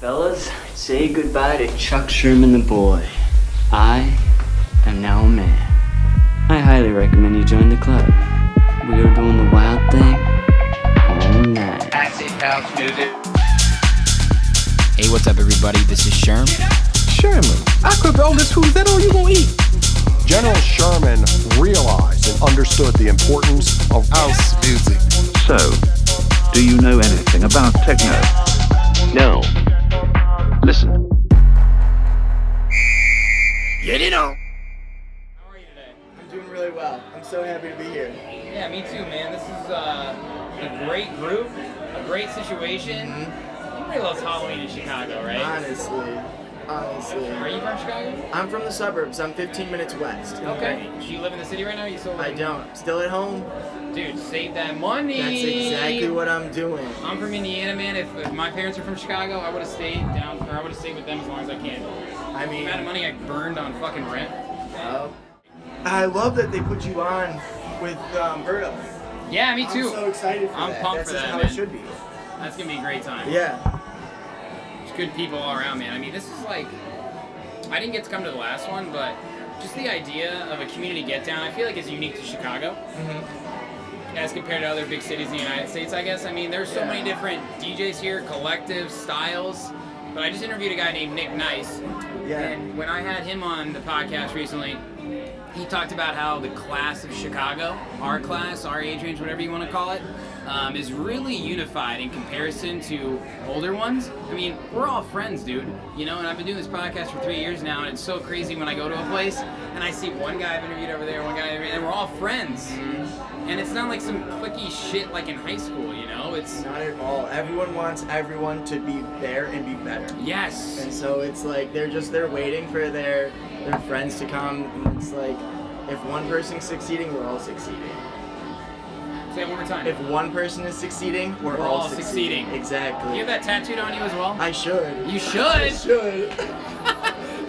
Fellas, say goodbye to Chuck Sherman the boy. I am now a man. I highly recommend you join the club. We are doing the wild thing all night. Acid house music. Hey, what's up, everybody? This is Sherm. Sherman, I cook all this food. Is that all you gonna eat? General Sherman realized and understood the importance of house music. So, do you know anything about techno? No. Listen. Get it on. How are you today? I'm doing really well. I'm so happy to be here. Yeah, me too, man. This is a great group, a great situation. Everybody loves Halloween in Chicago, right? Honestly. Are you from Chicago? I'm from the suburbs. I'm 15 minutes west. Okay. Do you live in the city right now? Or you still live I don't. Still at home? Dude, save that money. That's exactly what I'm doing. I'm from Indiana, man. If my parents were from Chicago, I would have stayed down, or I would have stayed with them as long as I can. I The mean, amount of money I burned on fucking rent. I love that they put you on with Berto. Yeah, me too. I'm so excited for I'm that. pumped That's for just that, how man. it should be. That's gonna be a great time. Yeah. There's good people all around, man. I mean, this is like, I didn't get to come to the last one, but just the idea of a community get down, I feel like is unique to Chicago. As compared to other big cities in the United States, I guess. I mean, there's so many different DJs here, collectives, styles. But I just interviewed a guy named Nick Nice. Yeah. And when I had him on the podcast recently, he talked about how the class of Chicago, our class, our age range, whatever you want to call it, is really unified in comparison to older ones. I mean, we're all friends, dude. You know, and I've been doing this podcast for 3 years now, and it's so crazy when I go to a place and I see one guy I've interviewed over there, one guy, and we're all friends. And it's not like some cliquey shit like in high school, you know? It's Not at all. Everyone wants everyone to be there and be better. yes. And so it's like they're waiting for their friends to come, and it's like if one person's succeeding, we're all succeeding. Say it one more time. If one person is succeeding, we're all succeeding. Exactly. You have that tattooed on you as well? I should. You should. I should.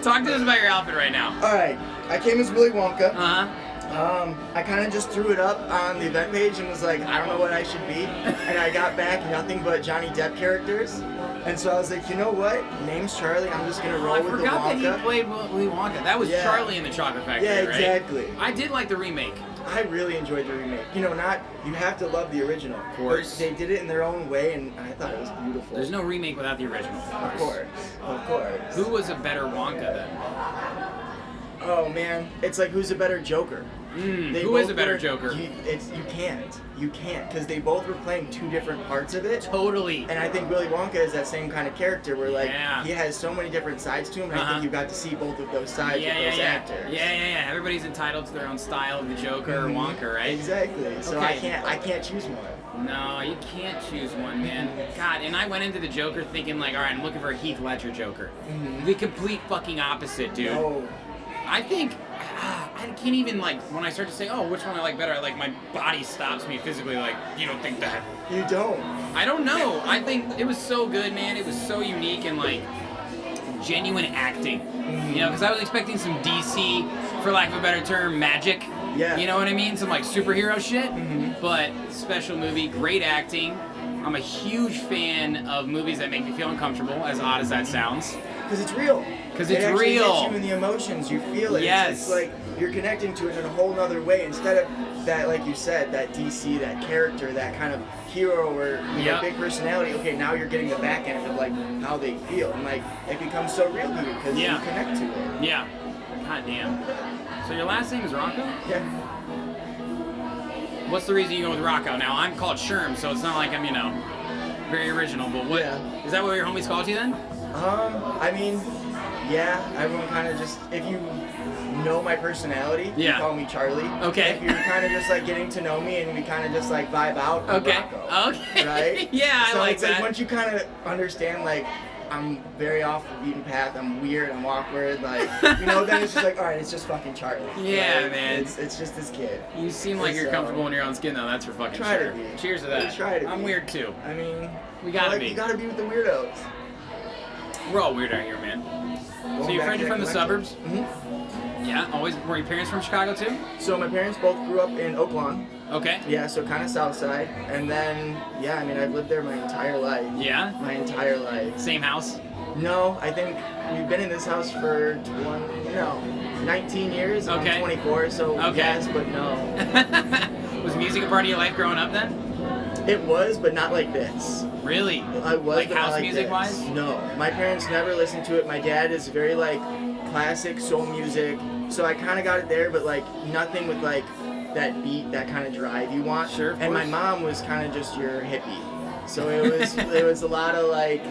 Talk to us about your outfit right now. All right. I came as Willy Wonka. Uh-huh. I kind of just threw it up on the event page and was like, I don't know what I should be. And I got back nothing but Johnny Depp characters. And so I was like, you know what? Name's Charlie. I'm just gonna roll I with the forgot that Wonka. he played Willy Wonka. That was Yeah. Charlie in the Chocolate Factory, Yeah, right? exactly. I did like the remake. I really enjoyed the remake. You know, you have to love the original. Of course. They did it in their own way, and I thought it was beautiful. There's no remake without the original. Of course. Of course. Who was a better Wonka then? Oh man, it's like who's a better Joker? They Who is both a better were- Joker? You can't, because they both were playing two different parts of it. Totally. And I think Willy Wonka is that same kind of character where like Yeah. he has so many different sides to him, and I Uh-huh. think you got to see both of those sides of those actors. Yeah. Everybody's entitled to their own style of the Joker or Wonka, right? Exactly. So Okay. I can't choose one. No, you can't choose one, man. God, and I went into the Joker thinking like, all right, I'm looking for a Heath Ledger Joker. The complete fucking opposite, dude. Oh, I think I can't even like when I start to say, oh, which one I like better. I like my body stops me physically. Like, you don't think that? you don't. I don't know. I think it was so good, man. It was so unique and like genuine acting. You know, because I was expecting some DC, for lack of a better term, magic. Yeah. You know what I mean? Some like superhero shit. But special movie, great acting. I'm a huge fan of movies that make me feel uncomfortable, as odd as that sounds. Because it's real. 'Cause It it's actually real. hits you in the emotions. You feel it. Yes. It's like you're connecting to it in a whole nother way instead of that, like you said, that DC, that character, that kind of hero or Yep. big personality. Okay, now you're getting the back end of like how they feel, and like it becomes so real to you because Yeah. you connect to it. Yeah. God damn. So your last name is Rocco? Yeah. What's the reason you go with Rocco? Now, I'm called Sherm, so it's not like I'm, very original, but what? Yeah. Is that what your homies called you then? I mean, yeah, everyone kind of just, if you know my personality, Yeah. you call me Charlie. Okay. If you're kind of just like getting to know me and we kind of just like vibe out, I'm Okay. Rocco. Okay. Right? Yeah, I so like it's that. like once you kind of understand, like, I'm very off the beaten path, I'm weird, I'm awkward, like, then it's just like, all right, it's just fucking Charlie. Yeah, Like, man. It's just this kid. You seem like you're So- comfortable in your own skin, though. That's for fucking Try to sure. be. Cheers to that. Try to I'm be. weird, too. I mean, We gotta like, be. You gotta be with the weirdos. We're all weird out here, man. So Going your back friends to are from the that suburbs? Mhm. Yeah, always. Were your parents from Chicago, too? So my parents both grew up in Oak Lawn. Okay. Yeah, so kind of south side. And then, yeah, I mean, I've lived there my entire life. Yeah? My entire life. Same house? No, I think we've been in this house for 19 years. Okay. I'm 24, so Okay. yes, but no. Was music a part of your life growing up then? It was, but not like this. Really? I was, Like but not house like music this. wise? No, my parents never listened to it. My dad is very like classic soul music, so I kind of got it there, but like nothing with like that beat, that kind of drive you want. Sure, of And my course. mom was kind of just your hippie, so it was a lot of like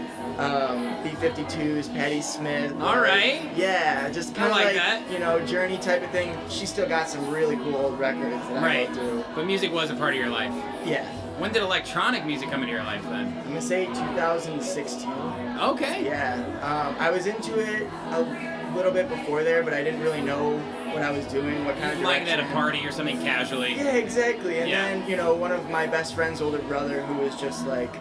B-52s, Patti Smith. All right. Yeah, just kind of like like that. you know, Journey type of thing. She still got some really cool old records that I Right. go through. But music was a part of your life. Yeah, When did electronic music come into your life then? I'm gonna say 2016. Okay. Yeah, I was into it a little bit before there, but I didn't really know what I was doing, what kind of Like at a direction. party or something casually. Yeah, exactly. And Yeah. then, you know, one of my best friend's older brother who was just like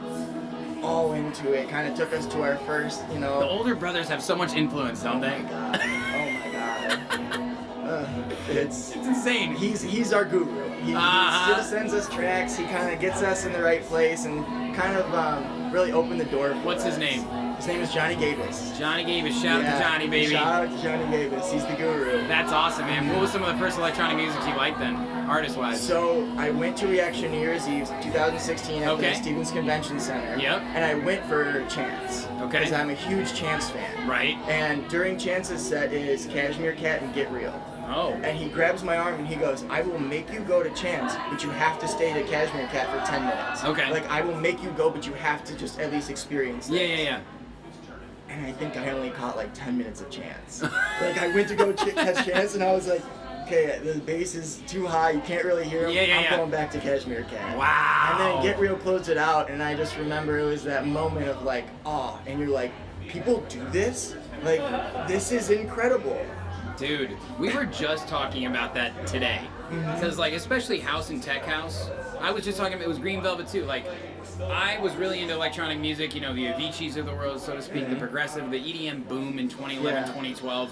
all into it, kind of took us to our first, you know. The older brothers have so much influence, don't they? God. Oh my God. It's It's insane. he's our guru. He still sends us tracks. He kind of gets us in the right place and kind of really opened the door for What's his us. name? His name is Johnny Gabus. Johnny Gavis. Shout out to Johnny, baby. Shout out to Johnny Gabus. He's the guru. That's awesome, man. What was some of the first electronic music you liked then, artist-wise? So I went to Reaction New Year's Eve 2016 at Okay. the Stevens Convention Center. Yep. And I went for Chance. Okay. Because I'm a huge Chance fan. Right. And during Chance's set is Cashmere Cat and Get Real. Oh. And he grabs my arm and he goes, I will make you go to Chance, but you have to stay to Cashmere Cat for 10 minutes. Okay. Like, I will make you go, but you have to just at least experience this. Yeah. And I think I only caught like 10 minutes of Chance. Like, I went to go catch Chance and I was like, okay, the bass is too high, you can't really hear him. I'm going back to Cashmere Cat. Wow. And then Get Real closed it out, and I just remember it was that moment of like, oh, and you're like, people do this? Like, this is incredible. Dude, we were just talking about that today. Because, like, especially house and tech house, I was just talking about, it was Green Velvet too. Like, I was really into electronic music, you know, the Aviciis of the world, so to speak, the progressive, the EDM boom in 2011, Yeah. 2012,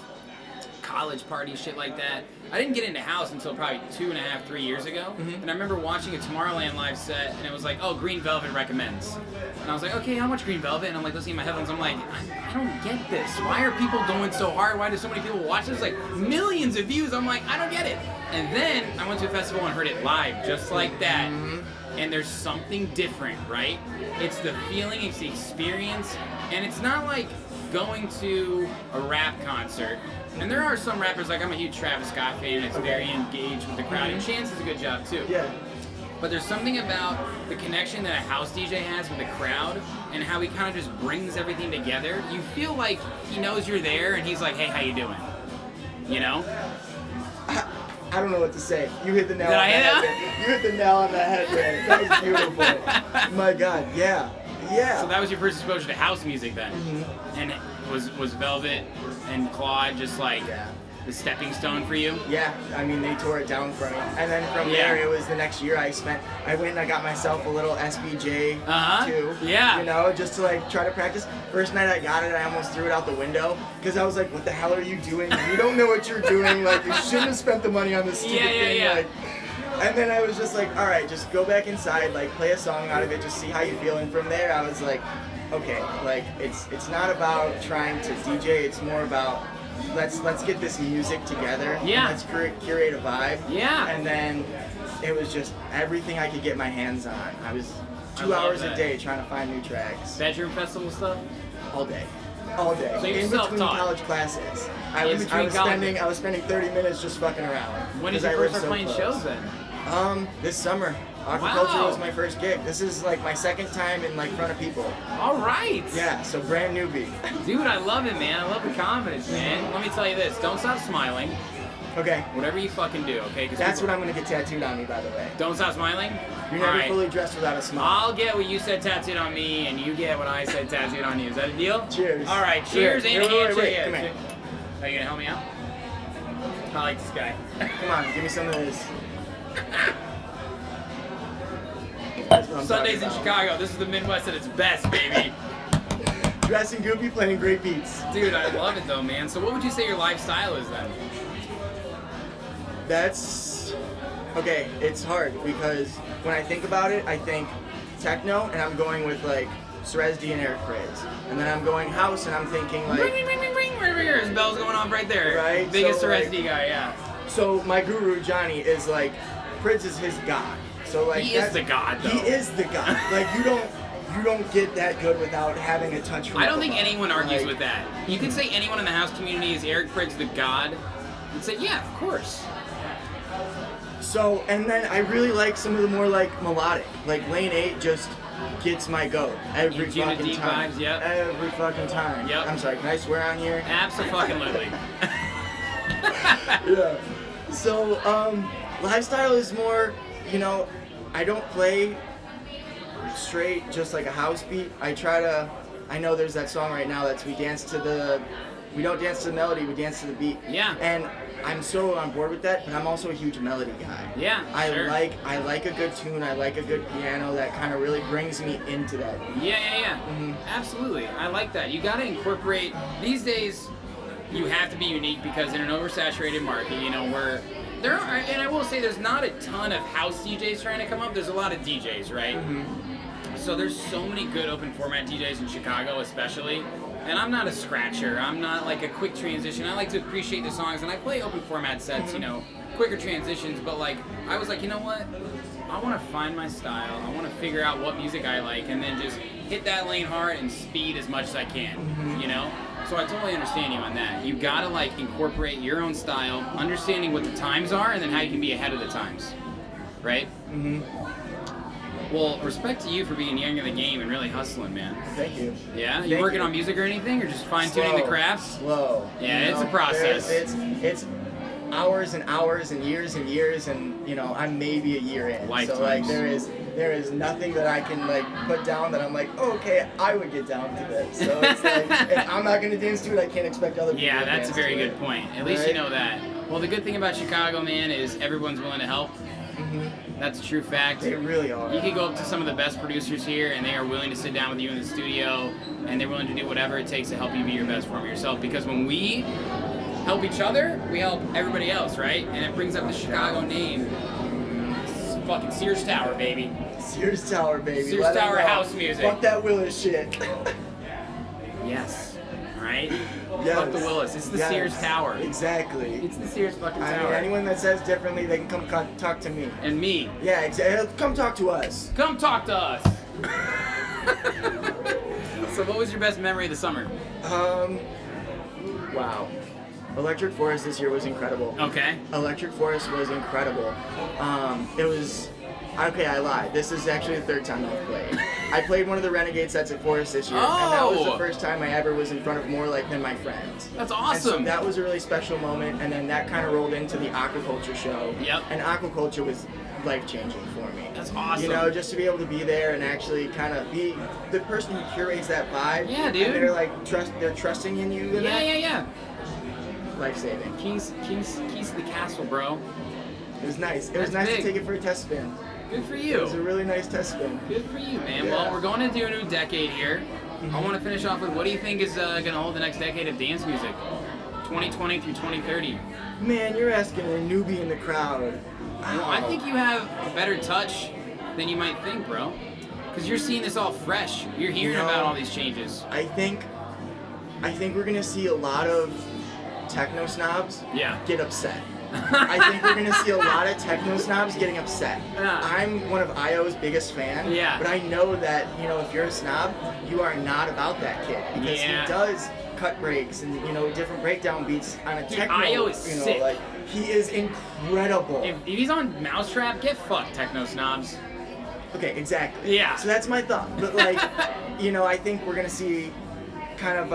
college parties, shit like that. I didn't get into house until probably 2.5, 3 years ago. And I remember watching a Tomorrowland live set, and it was like, oh, Green Velvet recommends. And I was like, okay, how much Green Velvet? And I'm like listening to my headphones, I'm like, I don't get this. Why are people going so hard? Why do so many people watch this? Like, millions of views. I'm like, I don't get it. And then I went to a festival and heard it live, just like that. And there's something different, right? It's the feeling, it's the experience, and it's not like going to a rap concert. And there are some rappers, like I'm a huge Travis Scott fan, it's very engaged with the crowd, and Chance does a good job too. Yeah. But there's something about the connection that a house DJ has with the crowd and how he kind of just brings everything together. You feel like he knows you're there and he's like, hey, how you doing? You know? I don't know what to say. You hit the nail Did on I the hit head. it? Man. You hit the nail on the head, man. That was beautiful. My God, yeah. Yeah. So that was your first exposure to house music then? And was Velvet and Claude just like the stepping stone for you? Yeah, I mean, they tore it down for me. And then from there, it was the next year I went and I got myself a little SBJ too. Yeah. You know, just to like try to practice. First night I got it, I almost threw it out the window because I was like, what the hell are you doing? You don't know what you're doing. Like, you shouldn't have spent the money on this stupid thing. Like, and then I was just like, all right, just go back inside, like play a song out of it, just see how you feel. And from there, I was like, okay, like it's not about trying to DJ. It's more about let's get this music together. Yeah. And let's curate a vibe. Yeah. And then it was just everything I could get my hands on. I was I 2 love hours that. a day trying to find new tracks. Bedroom festival stuff? All day. All day. So you're in between self-taught. college classes. I In was between college. spending 30 minutes just fucking around. When did 'cause you I first live start so playing close. shows then? This summer. Aquaculture Wow. was my first gig. This is like my second time in like front of people. All right. Yeah, so brand newbie. Dude, I love it, man. I love the confidence, man. Let me tell you this. Don't stop smiling. Okay. Whatever you fucking do, okay? 'Cause That's people- what I'm gonna get tattooed on me, by the way. Don't stop smiling? You're never All right. fully dressed without a smile. I'll get what you said tattooed on me, and you get what I said tattooed on you. Is that a deal? Cheers. All right, cheers and Wait, handshake. wait, Yeah, come here. Are you gonna help me out? I like this guy. Come on, give me some of this. That's what I'm Sundays in talking about. Chicago. This is the Midwest at its best, baby. Dressing goofy, playing great beats. Dude, I love it though, man. So what would you say your lifestyle is then? That's okay. It's hard because when I think about it, I think techno, and I'm going with like Seresdi and Eric Prydz. And then I'm going house and I'm thinking like, Ring, ring, ring, ring, ring, ring, ring. His bell's going off right there. Right, Biggest so, Seresdi guy, yeah. So my guru Johnny is like, Prydz is his god. So like He is the god, though. He is the god. Like you don't get that good without having a touch from I don't above. think anyone argues Like, with that. You can say anyone in the house community is Eric Prydz the god, and say, yeah, of course. So, and then I really like some of the more like melodic. Like Lane 8 just gets my goat every Gives you the fucking deep time. vibes, yep. Every fucking time. Yep. I'm sorry, can I swear on here? Absolutely. Yeah. So, lifestyle is more, you know, I don't play straight just like a house beat. I know there's that song right now that's we don't dance to the melody, we dance to the beat. Yeah. And I'm so on board with that, but I'm also a huge melody guy. Yeah, sure. I like a good tune, I like a good piano that kind of really brings me into that. Yeah. Mm-hmm. Absolutely. I like that. You got to incorporate. These days, you have to be unique because in an oversaturated market, you know, where there are, and I will say there's not a ton of house DJs trying to come up. There's a lot of DJs, right? Mm-hmm. So there's so many good open format DJs in Chicago, especially. And I'm not a scratcher. I'm not like a quick transition. I like to appreciate the songs, and I play open format sets, you know, quicker transitions. But like, I was like, you know what? I want to find my style. I want to figure out what music I like, and then just hit that lane hard and speed as much as I can. You know. So I totally understand you on that. You gotta like incorporate your own style, understanding what the times are, and then how you can be ahead of the times, right? Well, respect to you for being young in the game and really hustling, man. Thank you. Yeah? You Thank working you. on music or anything, or just fine-tuning the craft? Slow. Yeah, You it's a know, process. It's hours and hours and years, and you know, I'm maybe a year in. So like Lifetimes. there is nothing that I can like put down that I'm like, oh, okay, I would get down to this. So it's like if I'm not gonna dance to it, I can't expect other people Yeah, to that's dance a very to it. good point. At least you know that. Well, the good thing about Chicago, man, is everyone's willing to help. That's a true fact. They really are. You could go up to some of the best producers here, and they are willing to sit down with you in the studio, and they're willing to do whatever it takes to help you be your best form of yourself. Because when we help each other, we help everybody else, right? And it brings up the Chicago name. It's fucking Sears Tower, baby. Sears Tower, baby. Sears Let 'em Tower know. house music. Fuck that Willis shit. Yes. Right? Yes. Fuck the Willis. It's the Yes. Sears Tower. Exactly. It's the Sears fucking I mean, Tower. anyone that says differently, they can come talk to me. And me. Yeah, exactly. Come talk to us. Come talk to us. So what was your best memory of the summer? Wow. Electric Forest this year was incredible. Okay. Electric Forest was incredible. It was. Okay, I lied. This is actually the third time I've played. I played one of the Renegade sets at Forest this year, and that was the Oh. first time I ever was in front of more like than my friends. That's And so awesome. that was a really special moment, and then that kind of rolled into the aquaculture show. Yep. And aquaculture was life-changing for me. That's awesome. You know, just to be able to be there and actually kind of be the person who curates that vibe. Yeah, dude. And they're like they're trusting in you. Yeah. Life-saving. Keys to the castle, bro. It was nice. It That's was nice big. to take it for a test spin. Good for It was a you. really nice test spin. Good for you, man. Yeah. Well, we're going into a new decade here. I want to finish off with what do you think is going to hold the next decade of dance music? 2020 through 2030. Man, you're asking a newbie in the crowd. Well, I think you have a better touch than you might think, bro. Because you're seeing this all fresh. You're hearing No. about all these changes. I think we're gonna see a lot of techno snobs Yeah. get upset. I think we're gonna see a lot of techno snobs getting upset. Yeah. I'm one of IO's biggest fan, Yeah. but I know that, you know, if you're a snob, you are not about that kid because Yeah. he does cut breaks and, you know, different breakdown beats on a Dude, techno. IO is you know, sick. like he is incredible. If he's on Mousetrap, get fucked, techno snobs. Okay, exactly. Yeah. So that's my thought. But like, you know, I think we're gonna see kind of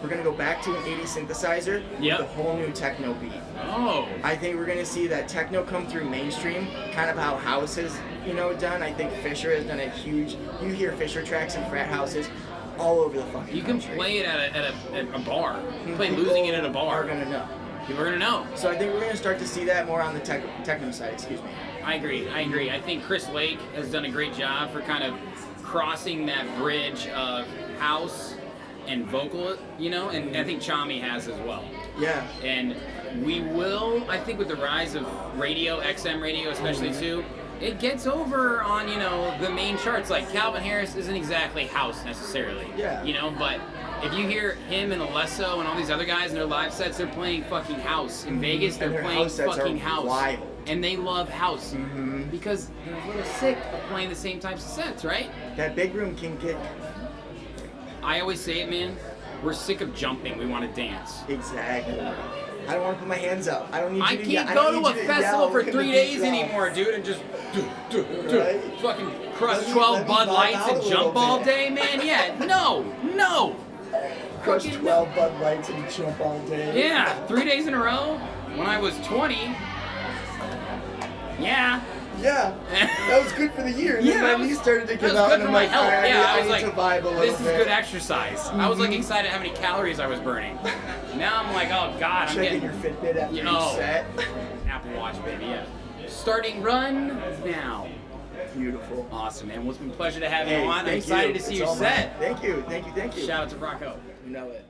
we're gonna go back to an 80s synthesizer Yep. with a whole new techno beat. Oh. I think we're gonna see that techno come through mainstream, kind of how house has, you know, done. I think Fisher has done a huge. You hear Fisher tracks in frat houses all over the fucking You can country. play it at a bar. You can play losing it at a bar. Are gonna know. People are gonna know. So I think we're gonna start to see that more on the techno side. Excuse me. I agree. I think Chris Lake has done a great job for kind of crossing that bridge of house and vocal, you know, and I think Chami has as well. Yeah. And we will, I think with the rise of radio, XM radio especially too, it gets over on, you know, the main charts. Like, Calvin Harris isn't exactly house necessarily. Yeah. You know, but if you hear him and Alesso and all these other guys in their live sets, they're playing fucking house. In Vegas, they're their playing house sets fucking are house. wild. And they love house. Because they're a little sick of playing the same types of sets, right? That big room can kick. I always say it, man. We're sick of jumping. We want to dance. Exactly. I don't want to put my hands up. I don't need you I to can't I don't go to need a you festival yell for in the 3 beat days drop. anymore, dude, and just Right? fucking crush Let me 12 Bud vibe Lights out a and little jump all bit. day, man. Yeah, no. Crush Fucking 12 Bud Lights and jump all day. Yeah, 3 days in a row. When I was 20. Yeah. Yeah. That was good for the year. And Yeah, then that my was- knee started to That give was out, good and for I'm my like, health. I Yeah, I was need like, to vibe a little this is bit. good exercise. I was like excited how many calories I was burning. Now I'm like, oh god, I'm Checking getting your Fitbit after You know. each set. Apple Watch, baby. Yeah. Starting run now. Beautiful. Awesome, man. Well, it's been a pleasure to have you Hey, on. I'm thank excited you. to see It's your all set. mine. Thank you. Shout out to Rocco. You know it.